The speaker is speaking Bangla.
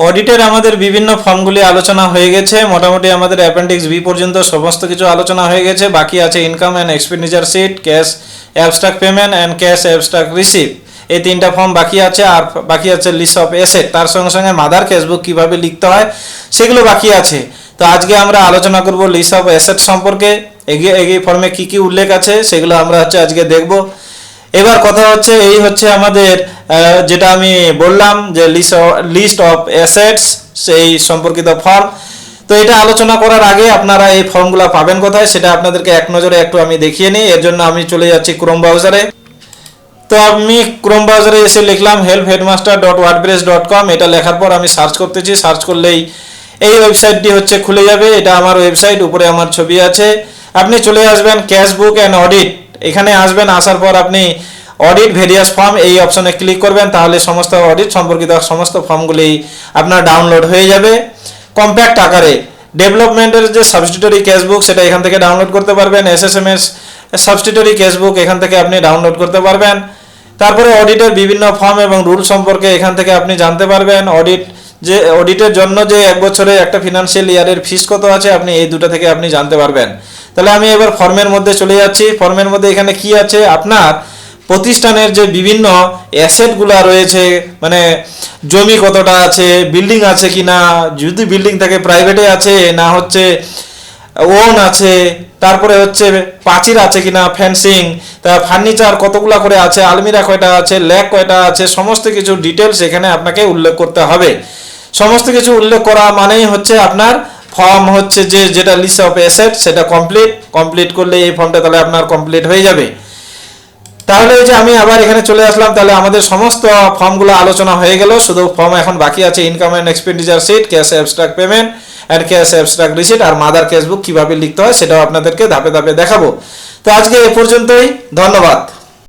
অডিটের আমাদের বিভিন্ন ফর্মগুলি আলোচনা হয়ে গেছে, মোটামুটি আমাদের অ্যাপেন্ডিক্স বি পর্যন্ত সমস্ত কিছু আলোচনা হয়ে গেছে। বাকি আছে income and expenditure sheet, cash abstract payment and cash abstract receive, এই তিনটা ফর্ম বাকি আছে। আর বাকি আছে লিস্ট অফ অ্যাসেট, তার সঙ্গে সঙ্গে মাদার ক্যাশবুক কীভাবে লিখতে হয় সেগুলো বাকি আছে। তো আজকে আমরা আলোচনা করব লিস্ট অফ অ্যাসেট সম্পর্কে। এই ফর্মে কী কী উল্লেখ আছে সেগুলো আমরা আজকে দেখব। এবার কথা হচ্ছে এই হচ্ছে আমাদের যেটা আমি বললাম যে লিস্ট অফ অ্যাসেটস সেই সম্পর্কিত ফর্ম। তো এটা আলোচনা করার আগে আপনারা এই ফর্মগুলো পাবেন কোথায় সেটা আপনাদেরকে এক নজরে একটু আমি দেখিয়ে নিই। এর জন্য আমি চলে যাচ্ছি ক্রোম ব্রাউজারে। তো আমি ক্রোম ব্রাউজারে এসে লিখলাম helpheadmaster.wordpress.com। এটা লেখার পর আমি সার্চ করতেছি, সার্চ করলেই এই ওয়েবসাইটটি হচ্ছে খুলে যাবে। এটা আমার ওয়েবসাইট, উপরে আমার ছবি আছে। আপনি চলে আসবেন ক্যাশবুক অ্যান্ড অডিট, এখানে আসবেন। আসার পর আপনি অডিট ভেরিয়াস ফর্ম এই অপশনে ক্লিক করবেন, তাহলে সমস্ত অডিট সম্পর্কিত সমস্ত ফর্মগুলি আপনার ডাউনলোড হয়ে যাবে কম্প্যাক্ট আকারে। ডেভেলপমেন্টের যে সাবস্টিটিউটরি ক্যাশবুক সেটা এখান থেকে ডাউনলোড করতে পারবেন। এসএসএমএস সাবস্টিটিউটরি ক্যাশবুক এখান থেকে আপনি ডাউনলোড করতে পারবেন। তারপরে অডিটের বিভিন্ন ফর্ম এবং রুল সম্পর্কে এখান থেকে আপনি জানতে পারবেন। অডিটের জন্য যে এক বছরে একটা ফিনান্সিয়াল ইয়ারের ফিস কত আছে আপনি এই দুটো থেকে আপনি জানতে পারবেন। তাহলে আমি এবার ফর্মের মধ্যে চলে যাচ্ছি। ফর্মের মধ্যে এখানে কি আছে, আপনার প্রতিষ্ঠানের যে বিভিন্ন অ্যাসেটগুলো রয়েছে, মানে জমি কতটা আছে, বিল্ডিং আছে কি না, যদি বিল্ডিং থাকে প্রাইভেটে আছে না হচ্ছে ওন আছে, তারপরে হচ্ছে প্রাচীর আছে কিনা, ফেন্সিং, তা ফার্নিচার কতগুলা করে আছে, আলমিরা কয়টা আছে, ল্যাক কয়টা আছে, সমস্ত কিছু ডিটেলস এখানে আপনাকে উল্লেখ করতে হবে। সমস্ত কিছু উল্লেখ করা মানেই হচ্ছে আপনার ফর্ম হচ্ছে যেটা লিস্ট অফ অ্যাসেট সেটা কমপ্লিট করলে এই ফর্মটা তাহলে আপনার কমপ্লিট হয়ে যাবে। তাহলে যে আমি আবার এখানে চলে আসলাম, তাহলে আমাদের সমস্ত ফর্মগুলো আলোচনা হয়ে গেল। শুধু ফর্ম এখন বাকি আছে income and expenditure sheet, cash abstract payment and cash abstract receipt, আর মাদার ক্যাশবুক কিভাবে লিখতে হয় সেটাও আপনাদেরকে ধাপে ধাপে দেখাবো। তো আজকে এ পর্যন্তই, ধন্যবাদ।